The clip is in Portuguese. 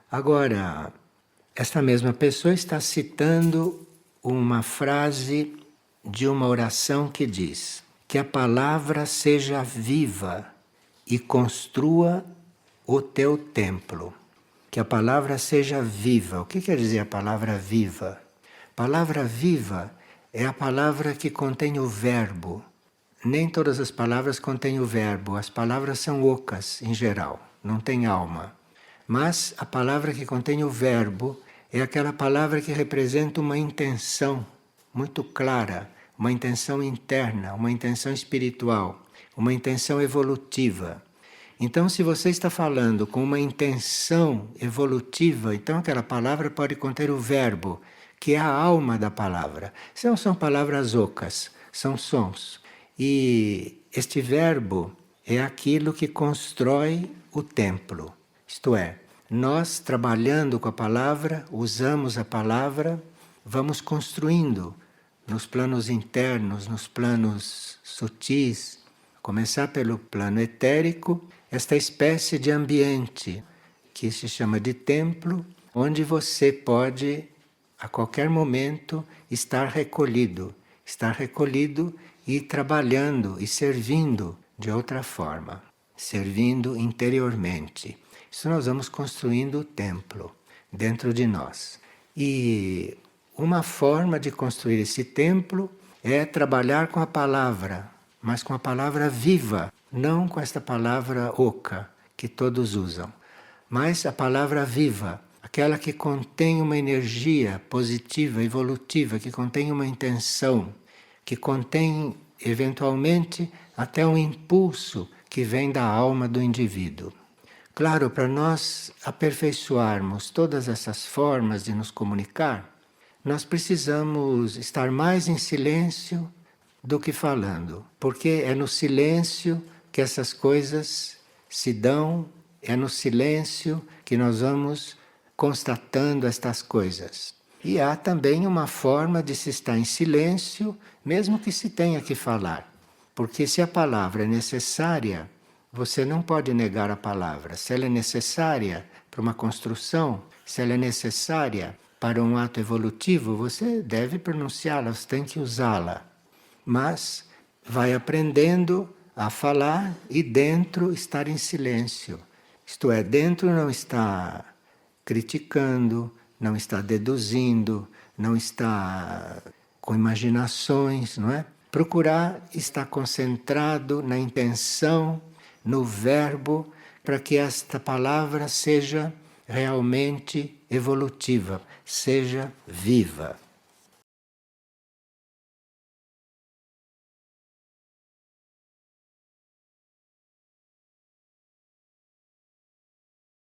Agora, esta mesma pessoa está citando uma frase de uma oração que diz: que a palavra seja viva e construa o teu templo. Que a palavra seja viva. O que quer dizer a palavra viva? Palavra viva é a palavra que contém o verbo. Nem todas as palavras contêm o verbo. As palavras são ocas, em geral, não tem alma. Mas a palavra que contém o verbo é aquela palavra que representa uma intenção muito clara, uma intenção interna, uma intenção espiritual, uma intenção evolutiva. Então, se você está falando com uma intenção evolutiva, então aquela palavra pode conter o verbo, que é a alma da palavra. Não são palavras ocas, são sons. E este verbo é aquilo que constrói o templo. Isto é, nós trabalhando com a palavra, usamos a palavra, vamos construindo nos planos internos, nos planos sutis, começar pelo plano etérico, esta espécie de ambiente que se chama de templo, onde você pode, a qualquer momento, estar recolhido e trabalhando e servindo de outra forma, servindo interiormente. Isso nós vamos construindo o templo dentro de nós. E uma forma de construir esse templo é trabalhar com a palavra, mas com a palavra viva, não com esta palavra oca que todos usam, mas a palavra viva, aquela que contém uma energia positiva, evolutiva, que contém uma intenção, que contém eventualmente até um impulso que vem da alma do indivíduo. Claro, para nós aperfeiçoarmos todas essas formas de nos comunicar, nós precisamos estar mais em silêncio do que falando, porque é no silêncio que essas coisas se dão, é no silêncio que nós vamos constatando estas coisas. E há também uma forma de se estar em silêncio, mesmo que se tenha que falar, porque se a palavra é necessária, você não pode negar a palavra. Se ela é necessária para uma construção, se ela é necessária para um ato evolutivo, você deve pronunciá-la, você tem que usá-la. Mas vai aprendendo a falar e dentro estar em silêncio. Isto é, dentro não está criticando, não está deduzindo, não está com imaginações, não é? Procurar estar concentrado na intenção, no verbo, para que esta palavra seja realmente evolutiva, seja viva.